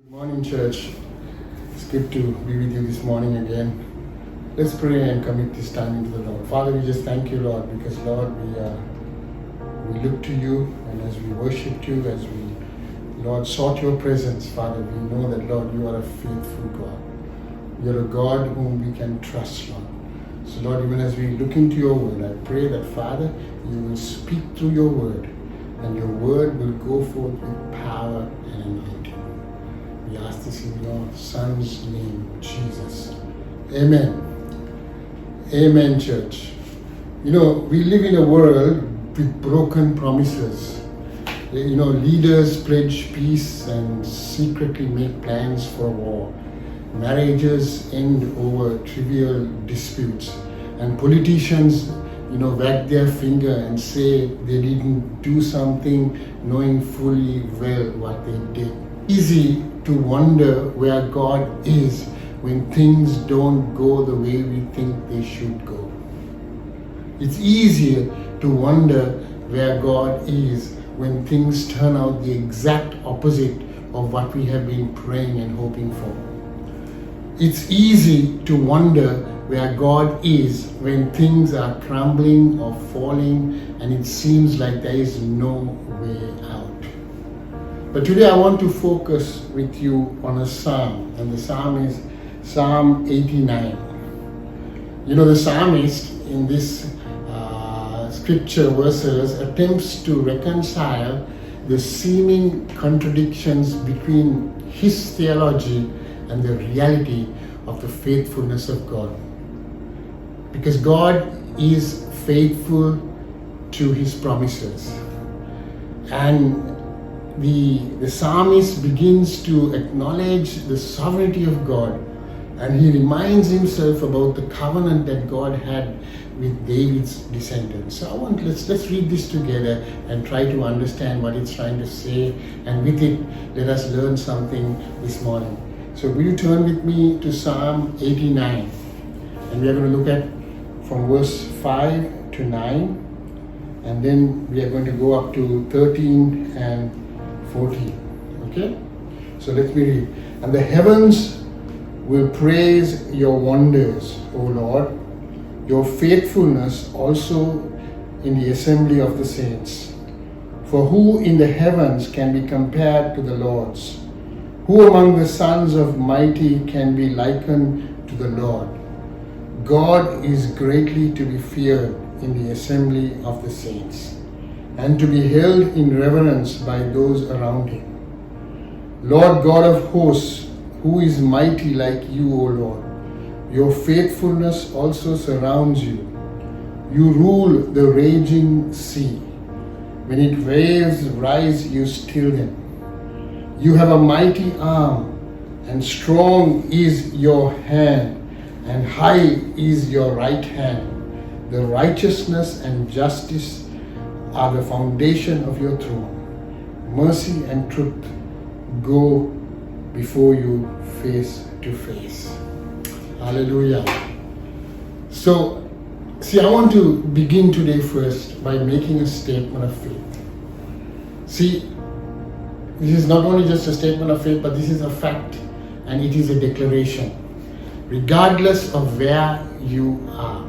Good morning, church. It's good to be with you this morning again. Let's pray and commit this time into the Lord. Father, we just thank you, Lord, because Lord, we look to you, and as we worshiped you, as we, Lord, sought your presence, Father, we know that, Lord, you are a faithful God. You're a God whom we can trust, Lord. So, Lord, even as we look into your word, I pray that, Father, you will speak through your word, and your word will go forth with power and anointing. We ask this in your Son's name, Jesus. Amen. Amen, church. You know, we live in a world with broken promises. You know, leaders pledge peace and secretly make plans for war. Marriages end over trivial disputes. And politicians, wag their finger and say they didn't do something knowing fully well what they did. Easy to wonder where God is when things don't go the way we think they should go. It's easier to wonder where God is when things turn out the exact opposite of what we have been praying and hoping for. It's easy to wonder where God is when things are crumbling or falling and it seems like there is no way out. But today I want to focus with you on a psalm, and the psalm is Psalm 89. You know, the psalmist in this scripture verses attempts to reconcile the seeming contradictions between his theology and the reality of the faithfulness of God. Because God is faithful to his promises. And the psalmist begins to acknowledge the sovereignty of God, and he reminds himself about the covenant that God had with David's descendants. So let's read this together and try to understand what it's trying to say, and with it let us learn something this morning. So will you turn with me to Psalm 89, and we are going to look at from verse 5 to 9, and then we are going to go up to 13 and 14. Okay? So let me read. And the heavens will praise your wonders, O Lord, your faithfulness also in the assembly of the saints. For who in the heavens can be compared to the Lord's? Who among the sons of mighty can be likened to the Lord? God is greatly to be feared in the assembly of the saints, and to be held in reverence by those around him. Lord God of hosts, who is mighty like you, O Lord? Your faithfulness also surrounds you. You rule the raging sea. When its waves rise, you still them. You have a mighty arm, and strong is your hand, and high is your right hand. The righteousness and justice are the foundation of your throne. Mercy and truth go before you face to face. Hallelujah. So, I want to begin today first by making a statement of faith. See, this is not only just a statement of faith, but this is a fact, and it is a declaration. Regardless of where you are,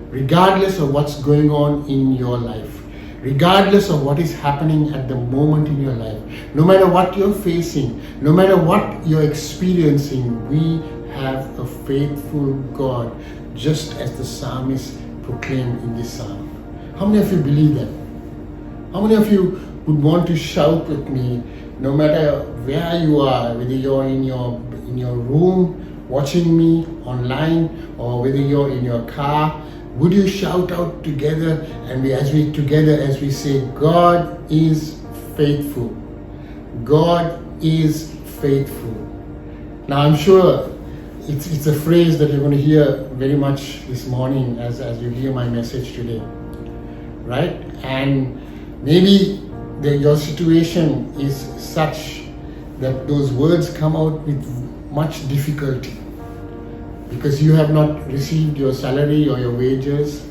regardless of what's going on in your life, regardless of what is happening at the moment in your life, no matter what you're facing, no matter what you're experiencing, we have a faithful God, just as the psalmist proclaimed in this psalm. How many of you believe that? How many of you would want to shout with me, no matter where you are, whether you're in your room watching me online, or whether you're in your car? Would you shout out together, and as we say, God is faithful. God is faithful. Now I'm sure it's a phrase that you're going to hear very much this morning as you hear my message today, right? And maybe your situation is such that those words come out with much difficulty, because you have not received your salary or your wages.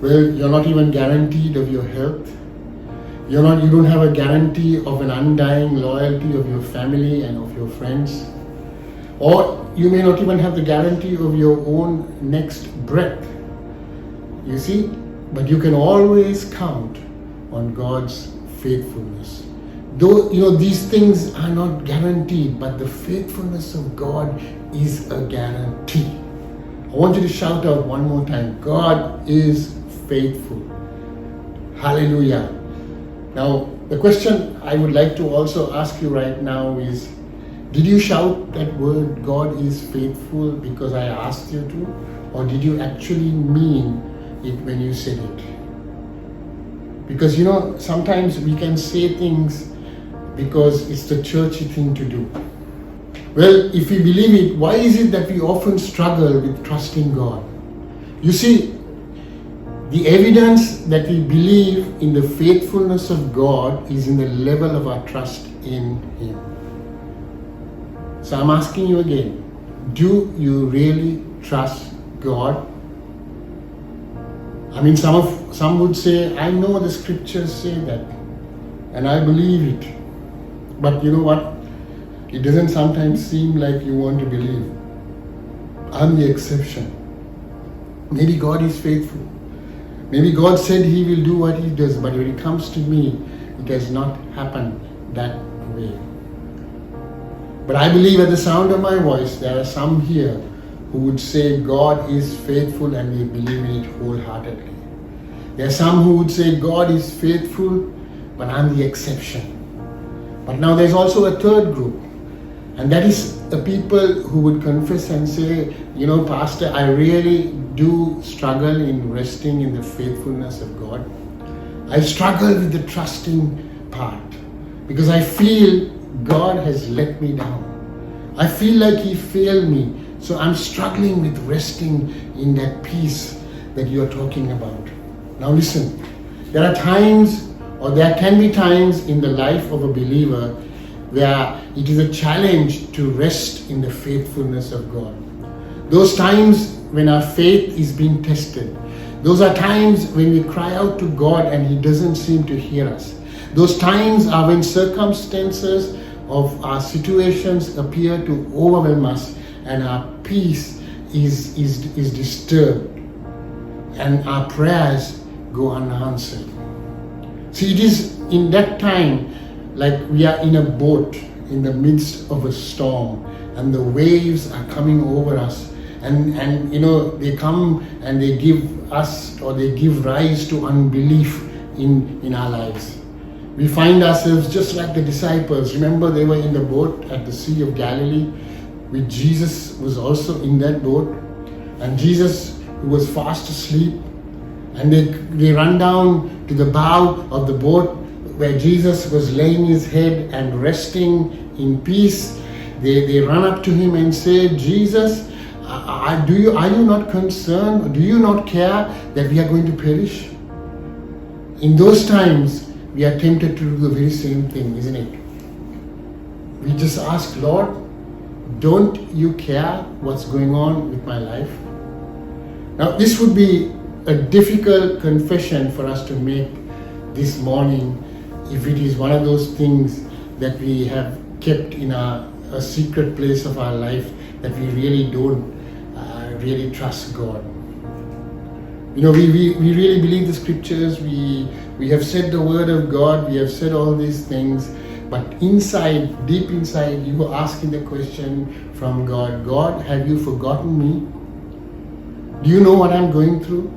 Well, you're not even guaranteed of your health. You don't have a guarantee of an undying loyalty of your family and of your friends. Or you may not even have the guarantee of your own next breath. You see, but you can always count on God's faithfulness. Though, these things are not guaranteed, but the faithfulness of God is a guarantee. I want you to shout out one more time, God is faithful. Hallelujah. Now, the question I would like to also ask you right now is, did you shout that word, God is faithful, because I asked you to? Or did you actually mean it when you said it? Because sometimes we can say things because it's the churchy thing to do. Well, if we believe it, why is it that we often struggle with trusting God? You see, the evidence that we believe in the faithfulness of God is in the level of our trust in Him. So I'm asking you again, do you really trust God? I mean, some would say, I know the scriptures say that, and I believe it. But you know what? It doesn't sometimes seem like you want to believe. I'm the exception. Maybe God is faithful. Maybe God said He will do what He does, but when it comes to me, it has not happened that way. But I believe at the sound of my voice, there are some here who would say God is faithful and they believe in it wholeheartedly. There are some who would say God is faithful, but I'm the exception. But now there's also a third group, and that is the people who would confess and say, Pastor, I really do struggle in resting in the faithfulness of God. I struggle with the trusting part because I feel God has let me down. I feel like He failed me. So I'm struggling with resting in that peace that you're talking about. Now listen, there are times, or there can be times in the life of a believer where it is a challenge to rest in the faithfulness of God. Those times when our faith is being tested. Those are times when we cry out to God and He doesn't seem to hear us. Those times are when circumstances of our situations appear to overwhelm us and our peace is disturbed and our prayers go unanswered. See, it is in that time like we are in a boat in the midst of a storm and the waves are coming over us and they come and they give us, or they give rise to unbelief in our lives. We find ourselves just like the disciples. Remember, they were in the boat at the Sea of Galilee, with Jesus was also in that boat, and Jesus, who was fast asleep, and they run down to the bow of the boat where Jesus was laying His head and resting in peace. They run up to Him and say, Jesus, are you not concerned? Do you not care that we are going to perish? In those times, we are tempted to do the very same thing, isn't it? We just ask, Lord, don't you care what's going on with my life? Now, this would be a difficult confession for us to make this morning if it is one of those things that we have kept in a secret place of our life, that we really don't really trust God. We really believe the scriptures, we have said the word of God, we have said all these things, but inside, deep inside, you are asking the question from God, God, have you forgotten me? Do you know what I'm going through?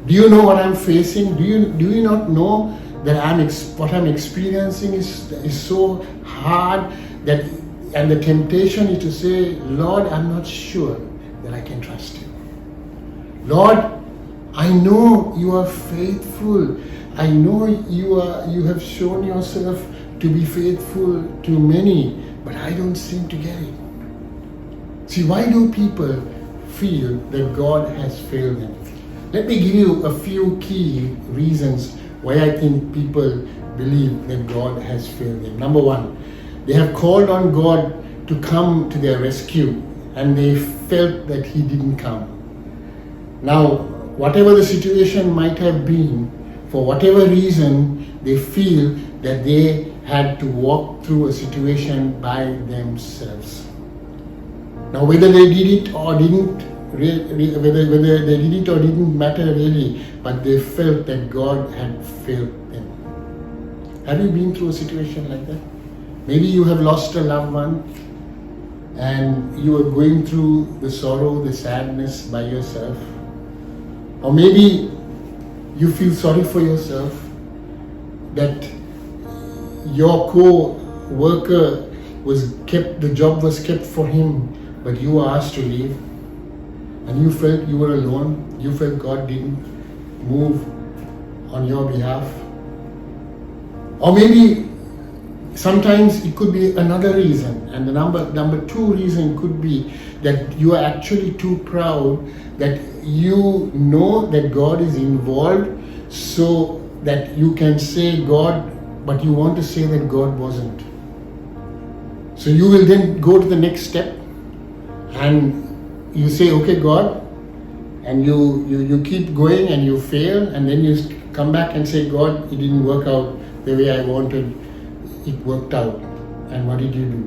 Do you know what I'm facing? Do you not know that what I'm experiencing is so hard that, and the temptation is to say, Lord, I'm not sure that I can trust you. Lord, I know you are faithful. I know you have shown yourself to be faithful to many, but I don't seem to get it. See, why do people feel that God has failed them? Let me give you a few key reasons why I think people believe that God has failed them. Number one, they have called on God to come to their rescue and they felt that He didn't come. Now, whatever the situation might have been, for whatever reason, they feel that they had to walk through a situation by themselves. Now, whether they did it or didn't, whether they did it or didn't matter really, but they felt that God had failed them. Have you been through a situation like that? Maybe you have lost a loved one and you are going through the sorrow, the sadness by yourself. Or maybe you feel sorry for yourself that your co-worker the job was kept for him, but you were asked to leave. And you felt you were alone. You felt God didn't move on your behalf. Or maybe sometimes it could be another reason. And the number two reason could be that you are actually too proud, that you know that God is involved, so that you can say God, but you want to say that God wasn't. So you will then go to the next step and you say, okay, God, and you keep going and you fail, and then you come back and say, God, it didn't work out the way I wanted. It worked out. And what did you do?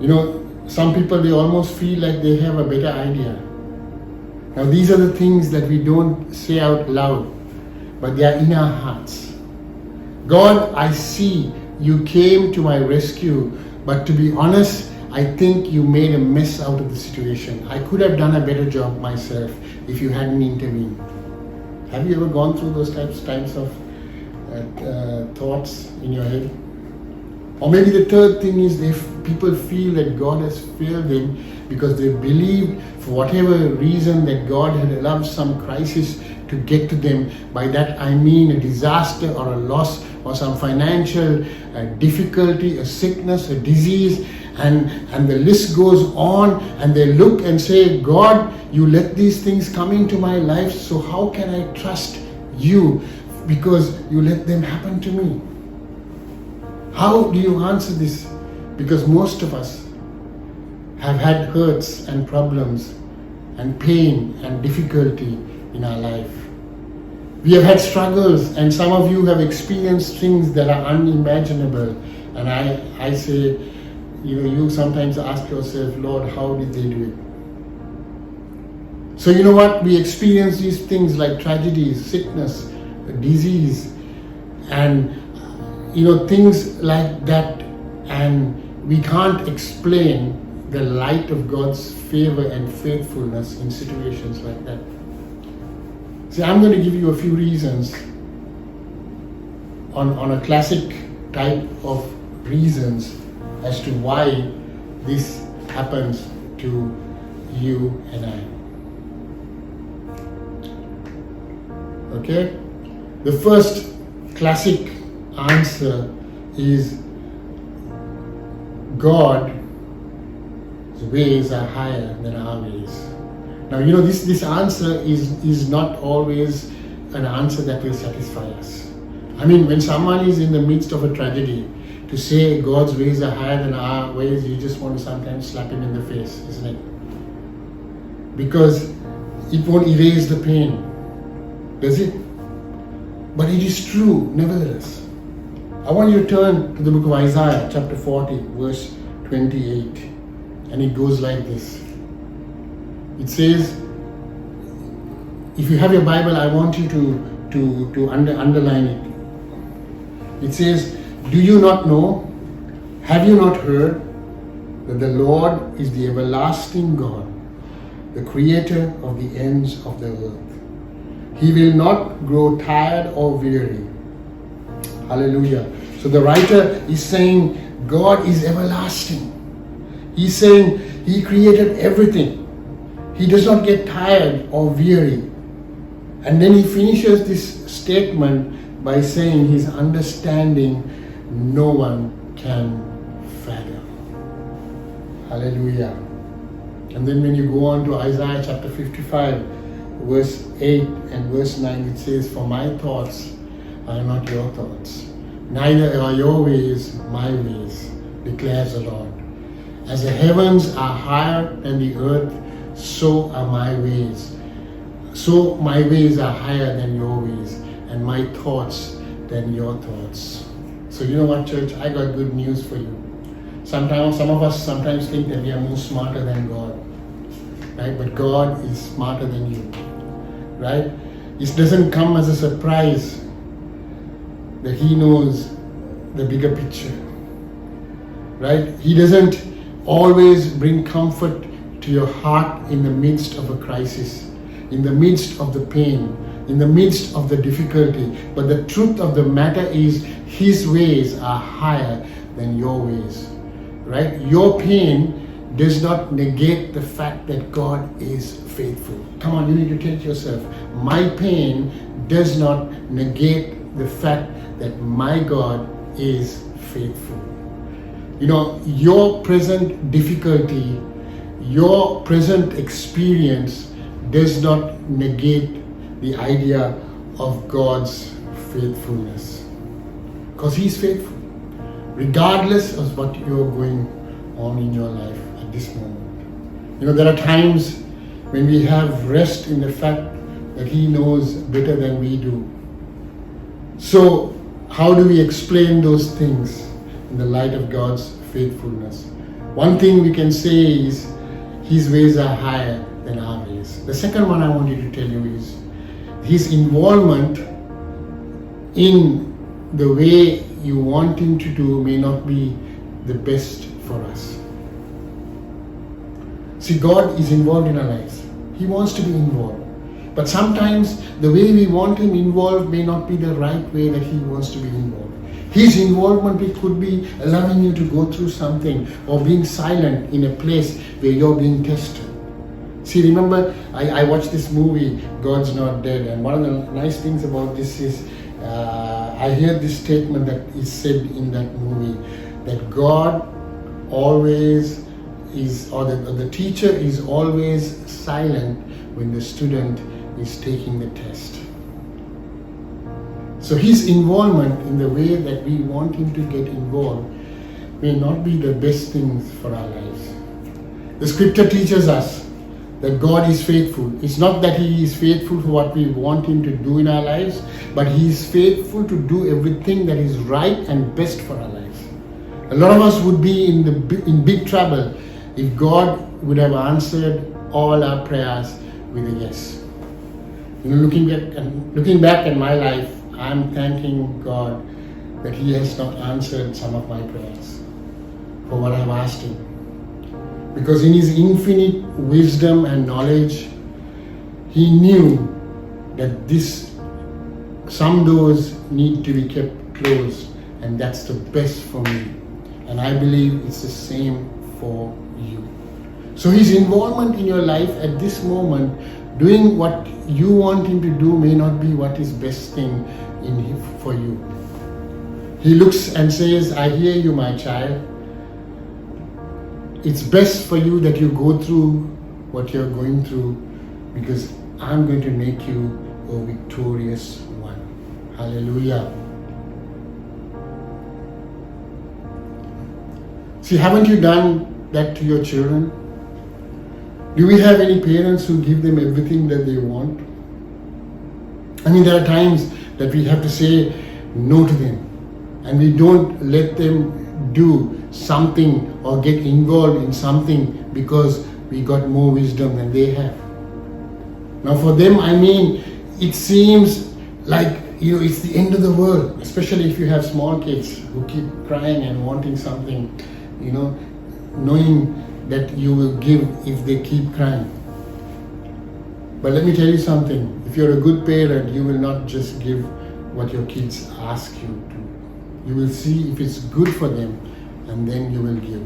You know, some people, they almost feel like they have a better idea. Now, these are the things that we don't say out loud, but they are in our hearts. God, I see you came to my rescue, but to be honest, I think you made a mess out of the situation. I could have done a better job myself if you hadn't intervened. Have you ever gone through those types of thoughts in your head? Or maybe the third thing is people feel that God has failed them because they believed for whatever reason that God had allowed some crisis to get to them. By that I mean a disaster or a loss or some financial difficulty, a sickness, a disease, and the list goes on, and they look and say, God, you let these things come into my life, so how can I trust you because you let them happen to me? How do you answer this? Because most of us have had hurts and problems and pain and difficulty in our life. We have had struggles, and some of you have experienced things that are unimaginable. And I say, you sometimes ask yourself, Lord, how did they do it? So you know what? We experience these things like tragedies, sickness, disease, and things like that, and we can't explain the light of God's favor and faithfulness in situations like that. See, I'm going to give you a few reasons on a classic type of reasons as to why this happens to you and I. Okay? The first classic answer is God's ways are higher than our ways. Now, this answer is not always an answer that will satisfy us. I mean, when someone is in the midst of a tragedy, to say God's ways are higher than our ways, you just want to sometimes slap him in the face, isn't it? Because it won't erase the pain, does it? But it is true, nevertheless. I want you to turn to the book of Isaiah, chapter 40, verse 28. And it goes like this. It says, if you have your Bible, I want you to underline it. It says, do you not know? Have you not heard that the Lord is the everlasting God, the creator of the ends of the earth? He will not grow tired or weary. Hallelujah. So the writer is saying God is everlasting. He's saying He created everything. He does not get tired or weary. And then he finishes this statement by saying his understanding no one can fathom. Hallelujah. And then when you go on to Isaiah chapter 55, verse 8 and verse 9, it says, for my thoughts are not your thoughts, neither are your ways my ways, declares the Lord. As the heavens are higher than the earth, so are my ways. So my ways are higher than your ways, and my thoughts than your thoughts. So you know what, church? I got good news for you. Some of us sometimes think that we are more smarter than God, right? But God is smarter than you, right? It doesn't come as a surprise that He knows the bigger picture, right? He doesn't always bring comfort to your heart in the midst of a crisis, in the midst of the pain, in the midst of the difficulty. But the truth of the matter is His ways are higher than your ways, right? Your pain does not negate the fact that God is faithful. Come on, you need to take yourself. My pain does not negate the fact that my God is faithful. You know, your present difficulty, your present experience does not negate the idea of God's faithfulness. Because He's faithful, regardless of what you're going on in your life at this moment. You know, there are times when we have rest in the fact that He knows better than we do. So, how do we explain those things in the light of God's faithfulness? One thing we can say is His ways are higher than our ways. The second one I want you to tell you is His involvement in the way you want Him to do may not be the best for us. See, God is involved in our lives. He wants to be involved. But sometimes the way we want Him involved may not be the right way that He wants to be involved. His involvement could be allowing you to go through something or being silent in a place where you're being tested. See, remember, I watched this movie, God's Not Dead, and one of the nice things about this is I hear this statement that is said in that movie, that God always is, or the teacher is always silent when the student is taking the test. So His involvement in the way that we want Him to get involved may not be the best things for our lives. The scripture teaches us that God is faithful. It's not that He is faithful for what we want Him to do in our lives, but He is faithful to do everything that is right and best for our lives. A lot of us would be in big trouble if God would have answered all our prayers with a yes. You know, looking back at my life, I'm thanking God that He has not answered some of my prayers for what I've asked Him. Because in His infinite wisdom and knowledge, He knew that some doors need to be kept closed, and that's the best for me. And I believe it's the same for you. So His involvement in your life at this moment, doing what you want Him to do, may not be what is best thing for you. He looks and says, I hear you, my child. It's best for you that you go through what you're going through, because I'm going to make you a victorious one. Hallelujah. See, haven't you done that to your children? Do we have any parents who give them everything that they want? I mean, there are times that we have to say no to them, and we don't let them do something or get involved in something because we got more wisdom than they have. Now for them, I mean, it seems like, you know, it's the end of the world, especially if you have small kids who keep crying and wanting something, you know, knowing that you will give if they keep crying. But let me tell you something, if you're a good parent, you will not just give what your kids ask you to. You will see if it's good for them, and then you will give.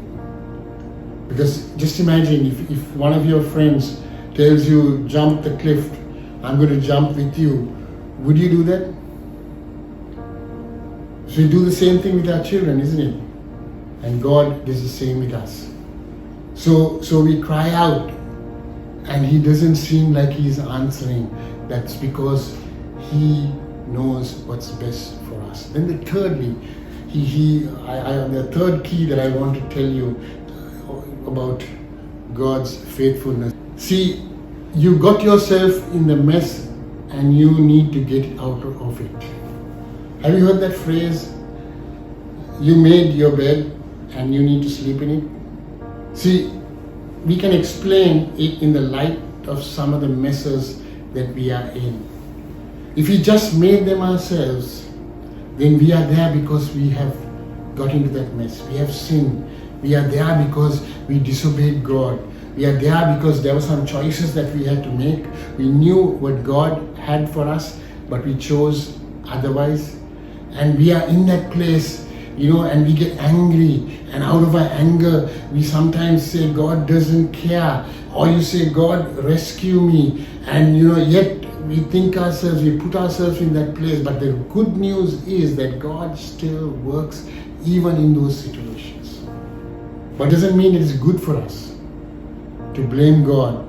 Because just imagine if one of your friends tells you, jump the cliff, I'm going to jump with you, would you do that? So we do the same thing with our children, isn't it? And God does the same with us. So we cry out, and He doesn't seem like He's answering. That's because He knows what's best for us. Then the thirdly, the third key that I want to tell you about God's faithfulness. See, you got yourself in the mess and you need to get out of it. Have you heard that phrase? You made your bed and you need to sleep in it. See, we can explain it in the light of some of the messes that we are in. If we just made them ourselves, then we are there because we have got into that mess. We have sinned. We are there because we disobeyed God. We are there because there were some choices that we had to make. We knew what God had for us, but we chose otherwise. And we are in that place, and we get angry. And out of our anger, we sometimes say, God doesn't care. Or you say, God, rescue me. And yet we think ourselves, we put ourselves in that place. But the good news is that God still works even in those situations. But doesn't mean it is good for us to blame God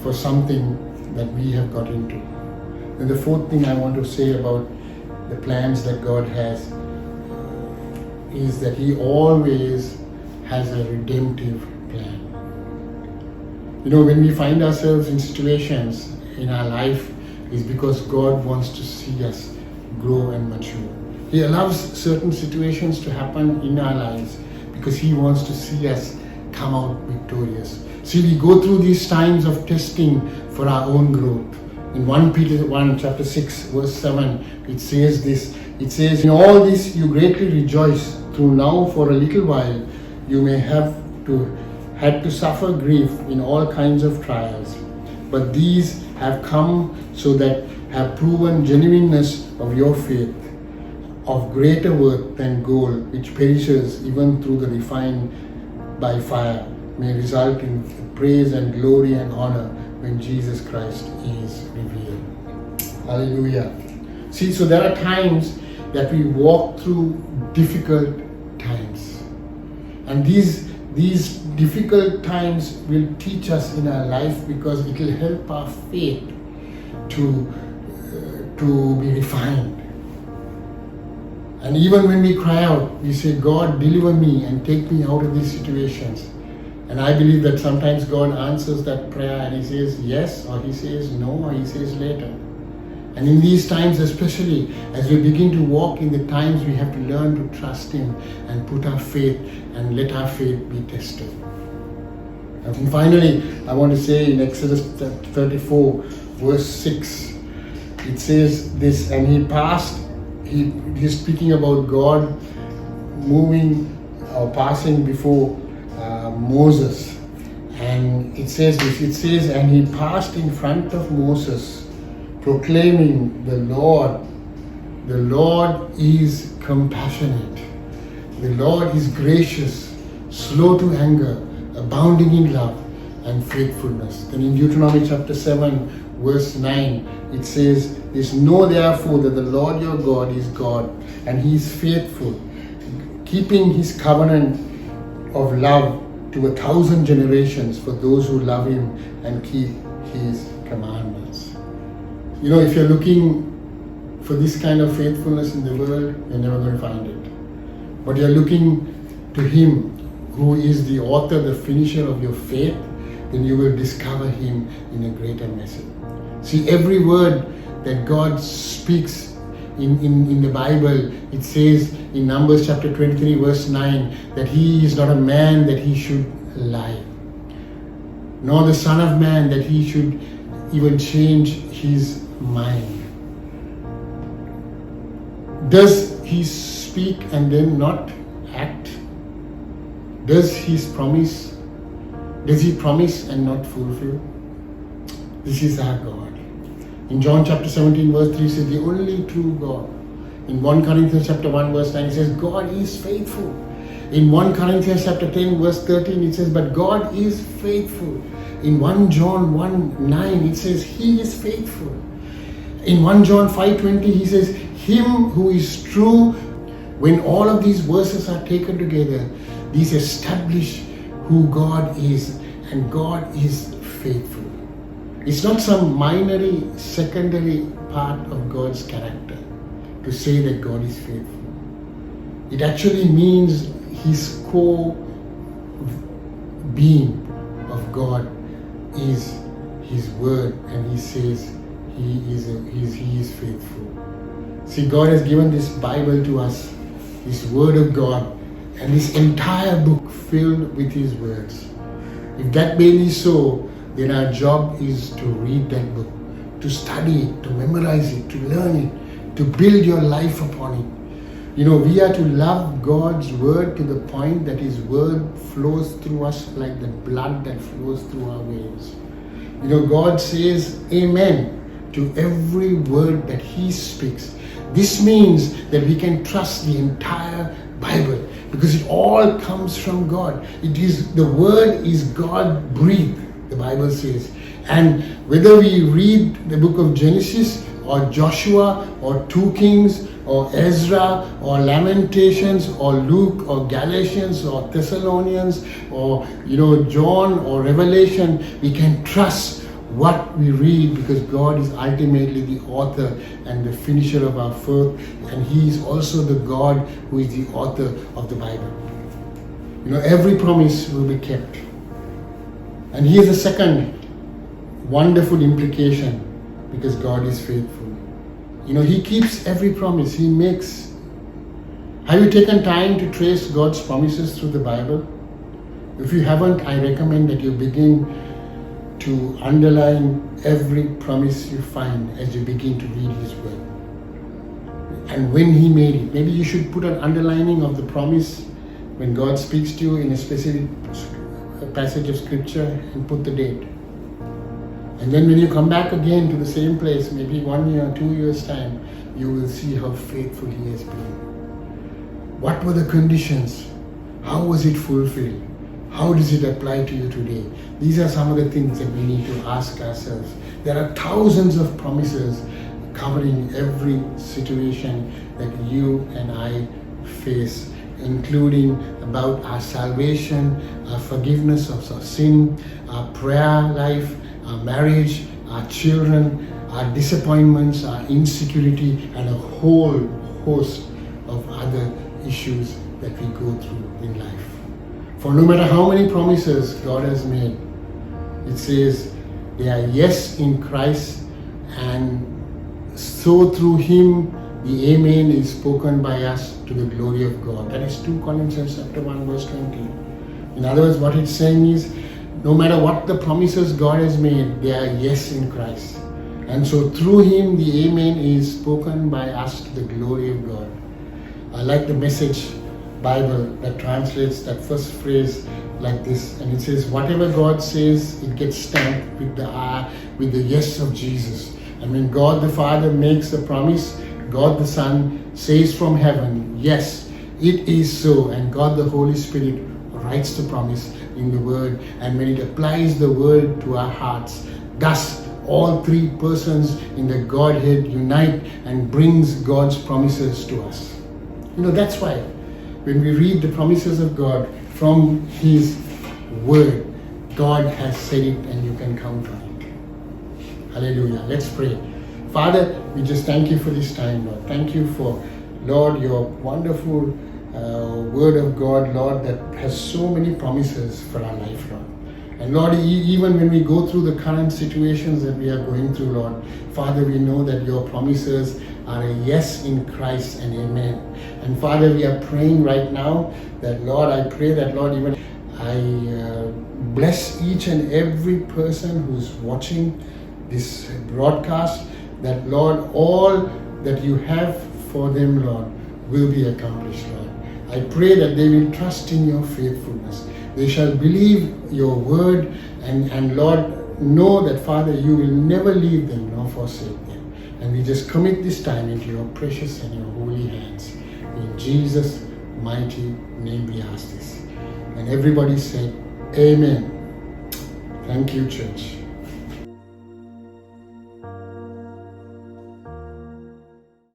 for something that we have got into. And the fourth thing I want to say about the plans that God has is that He always has a redemptive plan. When we find ourselves in situations in our life, is because God wants to see us grow and mature. He allows certain situations to happen in our lives because He wants to see us come out victorious. See, we go through these times of testing for our own growth. In 1 Peter 1, chapter 6, verse 7, it says this. It says, in all this you greatly rejoice, through now for a little while you may had to suffer grief in all kinds of trials. But these have come so that have proven genuineness of your faith, of greater worth than gold, which perishes even through the refined by fire, may result in praise and glory and honor when Jesus Christ is revealed. Hallelujah. See, so there are times that we walk through difficult times. And these difficult times will teach us in our life because it will help our faith to be refined. And even when we cry out, we say, God, deliver me and take me out of these situations. And I believe that sometimes God answers that prayer and He says yes, or He says no, or He says later. And in these times especially, as we begin to walk in the times, we have to learn to trust Him and put our faith and let our faith be tested. And finally, I want to say in Exodus 34, verse 6, it says this, and he's speaking about God moving or passing before Moses. And it says this, it says, and he passed in front of Moses, proclaiming, the Lord is compassionate. The Lord is gracious, slow to anger, abounding in love and faithfulness. Then in Deuteronomy chapter 7, verse 9, it says, this, know therefore that the Lord your God is God, and He is faithful, keeping His covenant of love to 1,000 generations for those who love Him and keep His commandments. If you're looking for this kind of faithfulness in the world, you're never going to find it. But you're looking to Him who is the author, the finisher of your faith, then you will discover Him in a greater measure. See, every word that God speaks in the Bible, it says in Numbers chapter 23, verse 9, that He is not a man that He should lie, nor the Son of Man that He should even change His mind. Does He speak and then not act? Does He promise and not fulfill? This is our God. In John chapter 17 verse 3 says, the only true God. In 1 Corinthians chapter 1 verse 9 it says, God is faithful. In 1 Corinthians chapter 10 verse 13 it says, but God is faithful. In 1 John 1:9 it says, He is faithful. In 1 John 5:20 He says, Him who is true. When all of these verses are taken together, these establish who God is, and God is faithful. It's not some minorly, secondary part of God's character to say that God is faithful. It actually means His core being of God is His word, and He says He is faithful. See, God has given this Bible to us, this Word of God, and this entire book filled with His words. If that may be so, then our job is to read that book, to study it, to memorize it, to learn it, to build your life upon it. We are to love God's Word to the point that His Word flows through us like the blood that flows through our veins. God says amen to every word that He speaks. This means that we can trust the entire Bible because it all comes from God. The Word is God breathed, the Bible says. And whether we read the book of Genesis or Joshua or 2 Kings or Ezra or Lamentations or Luke or Galatians or Thessalonians or John or Revelation, we can trust what we read because God is ultimately the author and the finisher of our faith, and He is also the God who is the author of the Bible. Every promise will be kept. And here's the second wonderful implication, because God is faithful. He keeps every promise He makes. Have you taken time to trace God's promises through the Bible? If you haven't, I recommend that you begin to underline every promise you find as you begin to read His Word. And when He made it, maybe you should put an underlining of the promise when God speaks to you in a specific passage of Scripture and put the date. And then when you come back again to the same place, maybe 1 year, 2 years' time, you will see how faithful He has been. What were the conditions? How was it fulfilled? How does it apply to you today? These are some of the things that we need to ask ourselves. There are thousands of promises covering every situation that you and I face, including about our salvation, our forgiveness of our sin, our prayer life, our marriage, our children, our disappointments, our insecurity, and a whole host of other issues that we go through in life. For no matter how many promises God has made, it says they are yes in Christ, and so through Him the amen is spoken by us to the glory of God. That is 2 Corinthians chapter 1 verse 20. In other words, what it's saying is, no matter what the promises God has made, they are yes in Christ. And so through Him the amen is spoken by us to the glory of God. I like the Message Bible that translates that first phrase like this, and it says, whatever God says, it gets stamped with the yes of Jesus. And when God the Father makes a promise, God the Son says from heaven, yes, it is so, and God the Holy Spirit writes the promise in the Word, and when it applies the Word to our hearts, thus all 3 persons in the Godhead unite and brings God's promises to us. That's why when we read the promises of God from His Word, God has said it and you can count on it. Hallelujah. Let's pray. Father, we just thank You for this time, Lord. Thank You for, Lord, Your wonderful Word of God, Lord, that has so many promises for our life, Lord. And Lord, even when we go through the current situations that we are going through, Lord, Father, we know that Your promises are a yes in Christ and amen. And Father, we are praying right now that, Lord, I pray that, Lord, even I bless each and every person who's watching this broadcast, that, Lord, all that You have for them, Lord, will be accomplished, Lord. I pray that they will trust in Your faithfulness. They shall believe Your word and Lord, know that, Father, You will never leave them nor forsake them. And we just commit this time into Your precious and Your holy hands. In Jesus' mighty name we ask this. And everybody said, Amen. Thank you, church.